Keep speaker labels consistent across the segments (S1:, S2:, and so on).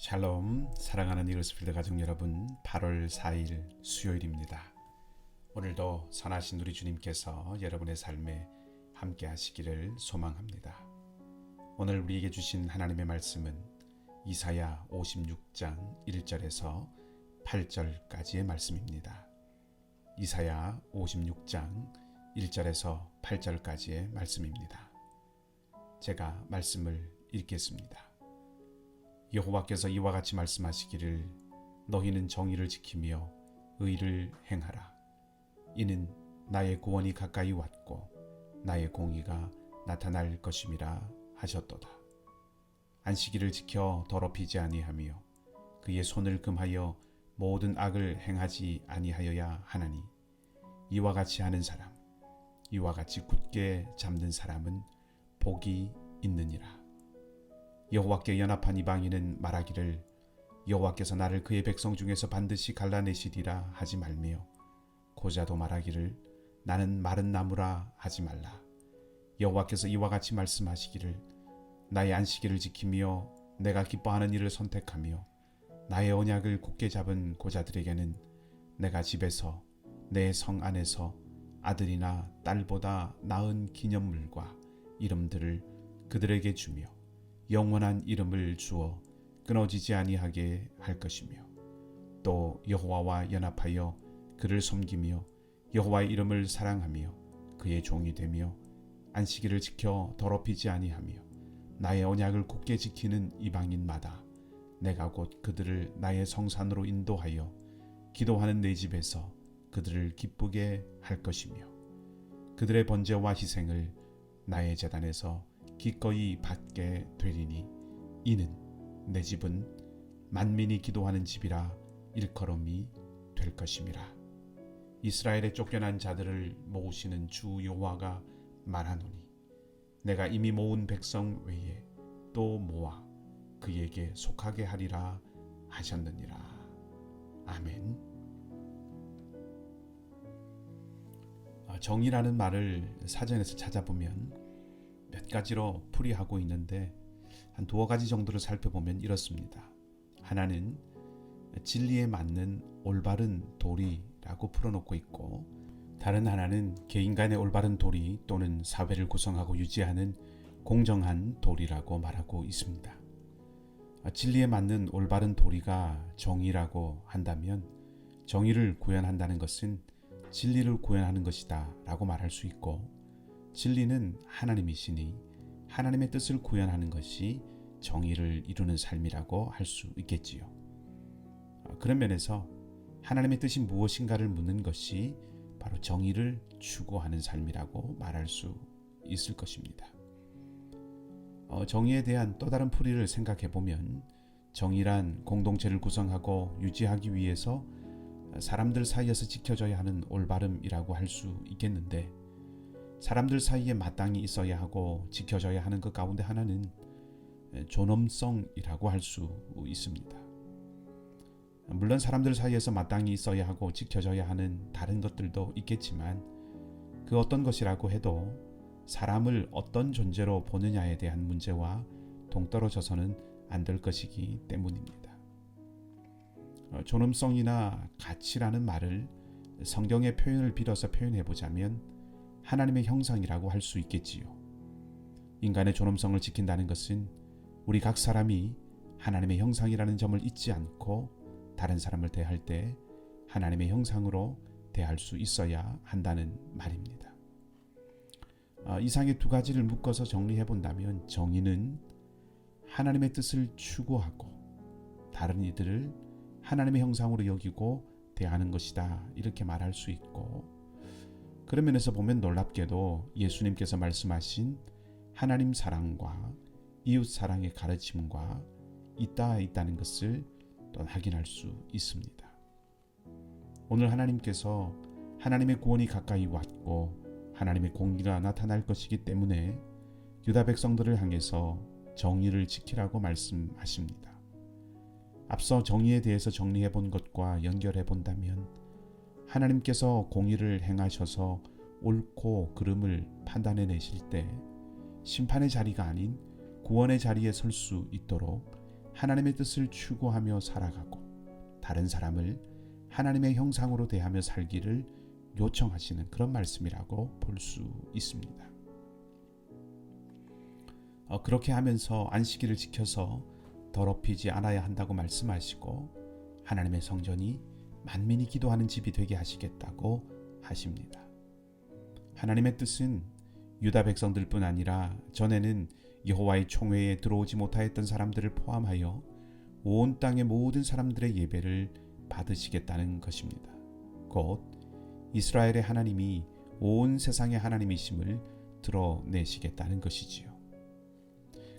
S1: 샬롬, 사랑하는 이글스필드 가족 여러분, 8월 4일 수요일입니다. 오늘도 선하신 우리 주님께서 여러분의 삶에 함께 하시기를 소망합니다. 오늘 우리에게 주신 하나님의 말씀은 이사야 56장 1절에서 8절까지의 말씀입니다. 이사야 56장 1절에서 8절까지의 말씀입니다. 제가 말씀을 읽겠습니다. 여호와께서 이와 같이 말씀하시기를 너희는 정의를 지키며 의를 행하라. 이는 나의 구원이 가까이 왔고 나의 공의가 나타날 것임이라 하셨도다. 안식일을 지켜 더럽히지 아니하며 그의 손을 금하여 모든 악을 행하지 아니하여야 하나니 이와 같이 하는 사람, 이와 같이 굳게 잡는 사람은 복이 있느니라. 여호와께 연합한 이방인은 말하기를 여호와께서 나를 그의 백성 중에서 반드시 갈라내시리라 하지 말며 고자도 말하기를 나는 마른 나무라 하지 말라. 여호와께서 이와 같이 말씀하시기를 나의 안식일을 지키며 내가 기뻐하는 일을 선택하며 나의 언약을 굳게 잡은 고자들에게는 내가 집에서 내 성 안에서 아들이나 딸보다 나은 기념물과 이름들을 그들에게 주며 영원한 이름을 주어 끊어지지 아니하게 할 것이며 또 여호와와 연합하여 그를 섬기며 여호와의 이름을 사랑하며 그의 종이 되며 안식일을 지켜 더럽히지 아니하며 나의 언약을 굳게 지키는 이방인마다 내가 곧 그들을 나의 성산으로 인도하여 기도하는 내 집에서 그들을 기쁘게 할 것이며 그들의 번제와 희생을 나의 제단에서 기꺼이 받게 되리니 이는 내 집은 만민이 기도하는 집이라 일컬음이 될 것임이라. 이스라엘의 쫓겨난 자들을 모으시는 주 여호와가 말하노니 내가 이미 모은 백성 외에 또 모아 그에게 속하게 하리라 하셨느니라. 아멘. 정의라는 말을 사전에서 찾아보면 몇 가지로 풀이하고 있는데 한 두어 가지 정도를 살펴보면 이렇습니다. 하나는 진리에 맞는 올바른 도리라고 풀어놓고 있고, 다른 하나는 개인 간의 올바른 도리 또는 사회를 구성하고 유지하는 공정한 도리라고 말하고 있습니다. 진리에 맞는 올바른 도리가 정의라고 한다면 정의를 구현한다는 것은 진리를 구현하는 것이다 라고 말할 수 있고, 진리는 하나님이시니 하나님의 뜻을 구현하는 것이 정의를 이루는 삶이라고 할 수 있겠지요. 그런 면에서 하나님의 뜻이 무엇인가를 묻는 것이 바로 정의를 추구하는 삶이라고 말할 수 있을 것입니다. 정의에 대한 또 다른 풀이를 생각해 보면 정의란 공동체를 구성하고 유지하기 위해서 사람들 사이에서 지켜져야 하는 올바름이라고 할 수 있겠는데, 사람들 사이에 마땅히 있어야 하고 지켜져야 하는 것 가운데 하나는 존엄성이라고 할 수 있습니다. 물론 사람들 사이에서 마땅히 있어야 하고 지켜져야 하는 다른 것들도 있겠지만 그 어떤 것이라고 해도 사람을 어떤 존재로 보느냐에 대한 문제와 동떨어져서는 안 될 것이기 때문입니다. 존엄성이나 가치라는 말을 성경의 표현을 빌어서 표현해 보자면 하나님의 형상이라고 할 수 있겠지요. 인간의 존엄성을 지킨다는 것은 우리 각 사람이 하나님의 형상이라는 점을 잊지 않고 다른 사람을 대할 때 하나님의 형상으로 대할 수 있어야 한다는 말입니다. 이상의 두 가지를 묶어서 정리해 본다면 정의는 하나님의 뜻을 추구하고 다른 이들을 하나님의 형상으로 여기고 대하는 것이다, 이렇게 말할 수 있고, 그런 면에서 보면 놀랍게도 예수님께서 말씀하신 하나님 사랑과 이웃 사랑의 가르침과 있다는 것을 또 확인할 수 있습니다. 오늘 하나님께서 하나님의 구원이 가까이 왔고 하나님의 공의가 나타날 것이기 때문에 유다 백성들을 향해서 정의를 지키라고 말씀하십니다. 앞서 정의에 대해서 정리해 본 것과 연결해 본다면 하나님께서 공의를 행하셔서 옳고 그름을 판단해 내실 때 심판의 자리가 아닌 구원의 자리에 설 수 있도록 하나님의 뜻을 추구하며 살아가고 다른 사람을 하나님의 형상으로 대하며 살기를 요청하시는 그런 말씀이라고 볼 수 있습니다. 그렇게 하면서 안식일을 지켜서 더럽히지 않아야 한다고 말씀하시고 하나님의 성전이 만민이 기도하는 집이 되게 하시겠다고 하십니다. 하나님의 뜻은 유다 백성들뿐 아니라 전에는 여호와의 총회에 들어오지 못하였던 사람들을 포함하여 온 땅의 모든 사람들의 예배를 받으시겠다는 것입니다. 곧 이스라엘의 하나님이 온 세상의 하나님이심을 드러내시겠다는 것이지요.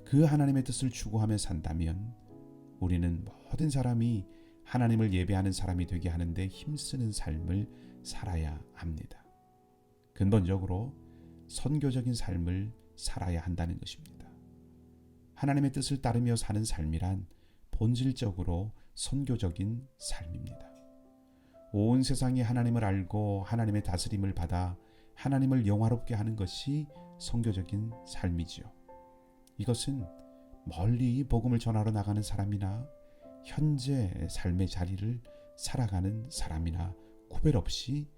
S1: 그 하나님의 뜻을 추구하며 산다면 우리는 모든 사람이 하나님을 예배하는 사람이 되게 하는데 힘쓰는 삶을 살아야 합니다. 근본적으로 선교적인 삶을 살아야 한다는 것입니다. 하나님의 뜻을 따르며 사는 삶이란 본질적으로 선교적인 삶입니다. 온 세상이 하나님을 알고 하나님의 다스림을 받아 하나님을 영화롭게 하는 것이 선교적인 삶이지요. 이것은 멀리 복음을 전하러 나가는 사람이나 현재 삶의 자리를 살아가는 사람이나 구별 없이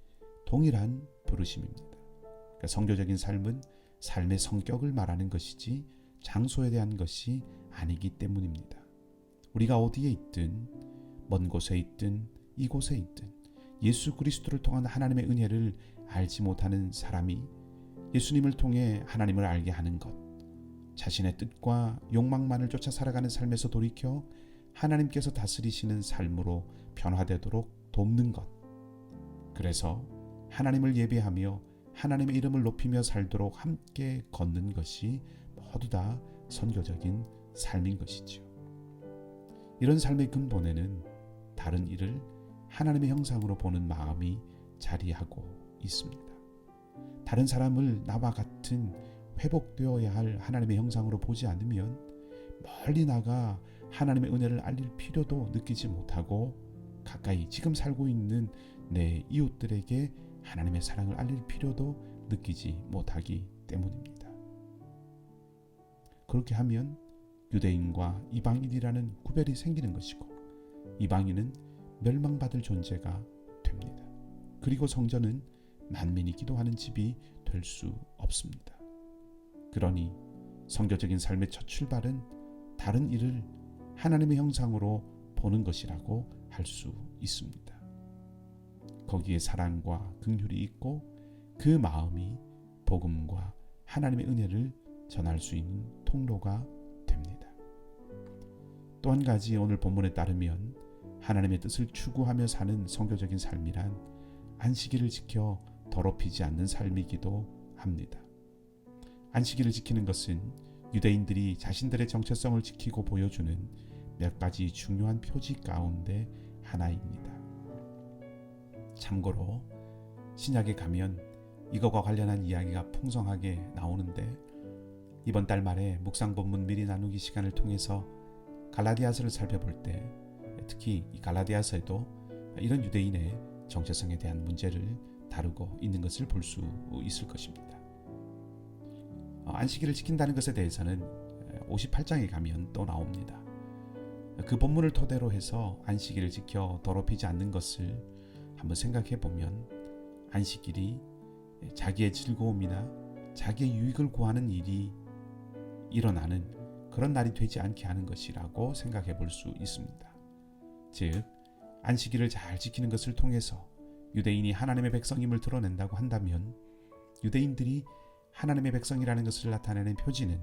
S1: 동일한 부르심입니다. 그러니까 선교적인 삶은 삶의 성격을 말하는 것이지 장소에 대한 것이 아니기 때문입니다. 우리가 어디에 있든 먼 곳에 있든 이곳에 있든 예수 그리스도를 통한 하나님의 은혜를 알지 못하는 사람이 예수님을 통해 하나님을 알게 하는 것, 자신의 뜻과 욕망만을 쫓아 살아가는 삶에서 돌이켜 하나님께서 다스리시는 삶으로 변화되도록 돕는 것, 그래서 하나님을 예배하며 하나님의 이름을 높이며 살도록 함께 걷는 것이 모두 다 선교적인 삶인 것이지요. 이런 삶의 근본에는 다른 이를 하나님의 형상으로 보는 마음이 자리하고 있습니다. 다른 사람을 나와 같은 회복되어야 할 하나님의 형상으로 보지 않으면 멀리 나가 하나님의 은혜를 알릴 필요도 느끼지 못하고 가까이 지금 살고 있는 내 이웃들에게 하나님의 사랑을 알릴 필요도 느끼지 못하기 때문입니다. 그렇게 하면 유대인과 이방인이라는 구별이 생기는 것이고 이방인은 멸망받을 존재가 됩니다. 그리고 성전은 만민이 기도하는 집이 될 수 없습니다. 그러니 선교적인 삶의 첫 출발은 다른 이를 하나님의 형상으로 보는 것이라고 할 수 있습니다. 거기에 사랑과 긍휼이 있고 그 마음이 복음과 하나님의 은혜를 전할 수 있는 통로가 됩니다. 또 한 가지 오늘 본문에 따르면 하나님의 뜻을 추구하며 사는 선교적인 삶이란 안식일을 지켜 더럽히지 않는 삶이기도 합니다. 안식일을 지키는 것은 유대인들이 자신들의 정체성을 지키고 보여주는 몇 가지 중요한 표지 가운데 하나입니다. 참고로 신약에 가면 이거와 관련한 이야기가 풍성하게 나오는데 이번 달 말에 묵상 본문 미리 나누기 시간을 통해서 갈라디아서를 살펴볼 때 특히 이 갈라디아서에도 이런 유대인의 정체성에 대한 문제를 다루고 있는 것을 볼 수 있을 것입니다. 안식일을 지킨다는 것에 대해서는 58장에 가면 또 나옵니다. 그 본문을 토대로 해서 안식일을 지켜 더럽히지 않는 것을 한번 생각해 보면 안식일이 자기의 즐거움이나 자기의 유익을 구하는 일이 일어나는 그런 날이 되지 않게 하는 것이라고 생각해 볼 수 있습니다. 즉 안식일을 잘 지키는 것을 통해서 유대인이 하나님의 백성임을 드러낸다고 한다면 유대인들이 하나님의 백성이라는 것을 나타내는 표지는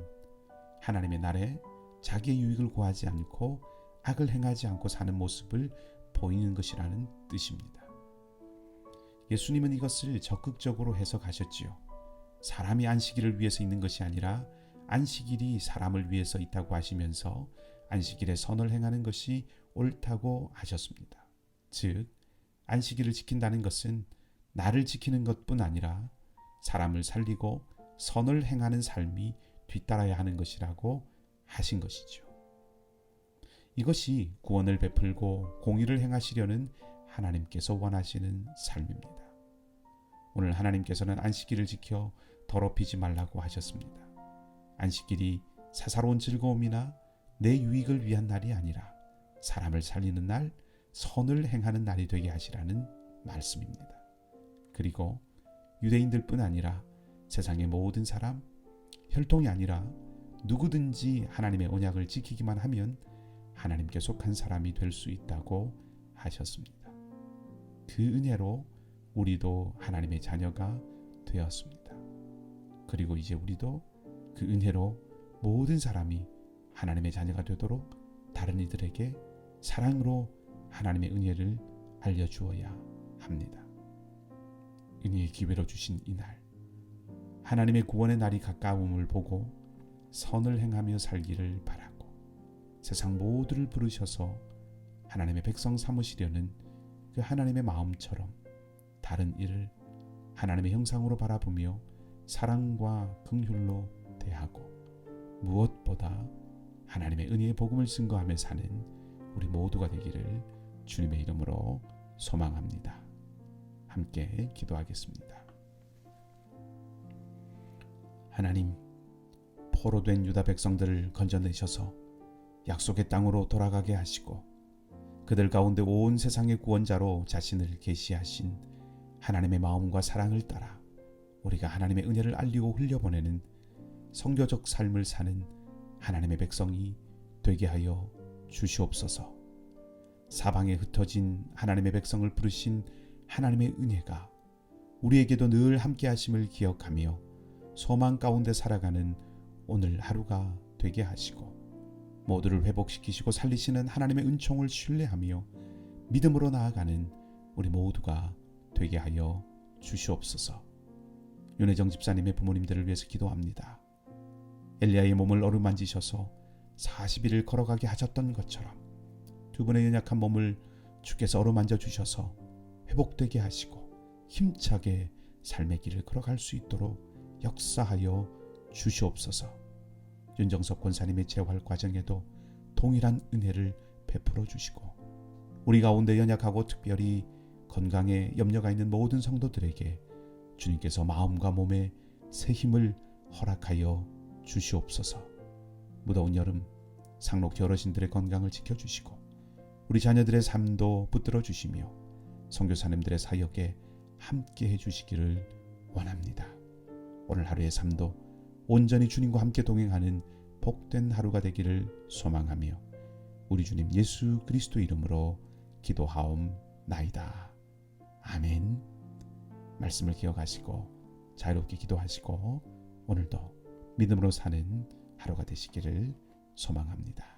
S1: 하나님의 날에 자기의 유익을 구하지 않고 악을 행하지 않고 사는 모습을 보이는 것이라는 뜻입니다. 예수님은 이것을 적극적으로 해석하셨지요. 사람이 안식일을 위해서 있는 것이 아니라 안식일이 사람을 위해서 있다고 하시면서 안식일에 선을 행하는 것이 옳다고 하셨습니다. 즉 안식일을 지킨다는 것은 나를 지키는 것뿐 아니라 사람을 살리고 선을 행하는 삶이 뒤따라야 하는 것이라고 하신 것이죠. 이것이 구원을 베풀고 공의를 행하시려는 하나님께서 원하시는 삶입니다. 오늘 하나님께서는 안식일을 지켜 더럽히지 말라고 하셨습니다. 안식일이 사사로운 즐거움이나 내 유익을 위한 날이 아니라 사람을 살리는 날, 선을 행하는 날이 되게 하시라는 말씀입니다. 그리고 유대인들뿐 아니라 세상의 모든 사람, 혈통이 아니라 누구든지 하나님의 언약을 지키기만 하면 하나님께 속한 사람이 될 수 있다고 하셨습니다. 그 은혜로 우리도 하나님의 자녀가 되었습니다. 그리고 이제 우리도 그 은혜로 모든 사람이 하나님의 자녀가 되도록 다른 이들에게 사랑으로 하나님의 은혜를 알려주어야 합니다. 은혜의 기회로 주신 이날, 하나님의 구원의 날이 가까움을 보고 선을 행하며 살기를 바라고 세상 모두를 부르셔서 하나님의 백성 삼으시려는 그 하나님의 마음처럼 다른 이를 하나님의 형상으로 바라보며 사랑과 긍휼로 대하고 무엇보다 하나님의 은혜의 복음을 증거하며 사는 우리 모두가 되기를 주님의 이름으로 소망합니다. 함께 기도하겠습니다. 하나님, 포로된 유다 백성들을 건져내셔서 약속의 땅으로 돌아가게 하시고 그들 가운데 온 세상의 구원자로 자신을 계시하신 하나님의 마음과 사랑을 따라 우리가 하나님의 은혜를 알리고 흘려보내는 선교적 삶을 사는 하나님의 백성이 되게 하여 주시옵소서. 사방에 흩어진 하나님의 백성을 부르신 하나님의 은혜가 우리에게도 늘 함께 하심을 기억하며 소망 가운데 살아가는 오늘 하루가 되게 하시고 모두를 회복시키시고 살리시는 하나님의 은총을 신뢰하며 믿음으로 나아가는 우리 모두가 되게 하여 주시옵소서. 윤혜정 집사님의 부모님들을 위해서 기도합니다. 엘리야의 몸을 어루만지셔서 40일을 걸어가게 하셨던 것처럼 두 분의 연약한 몸을 주께서 어루만져 주셔서 회복되게 하시고 힘차게 삶의 길을 걸어갈 수 있도록 역사하여 주시옵소서. 윤정석 권사님의 재활 과정에도 동일한 은혜를 베풀어 주시고 우리 가운데 연약하고 특별히 건강에 염려가 있는 모든 성도들에게 주님께서 마음과 몸에 새 힘을 허락하여 주시옵소서. 무더운 여름 상록지 어르신들의 건강을 지켜주시고 우리 자녀들의 삶도 붙들어 주시며 선교사님들의 사역에 함께 해주시기를 원합니다. 오늘 하루의 삶도 온전히 주님과 함께 동행하는 복된 하루가 되기를 소망하며 우리 주님 예수 그리스도 이름으로 기도하옵나이다. 아멘. 말씀을 기억하시고 자유롭게 기도하시고 오늘도 믿음으로 사는 하루가 되시기를 소망합니다.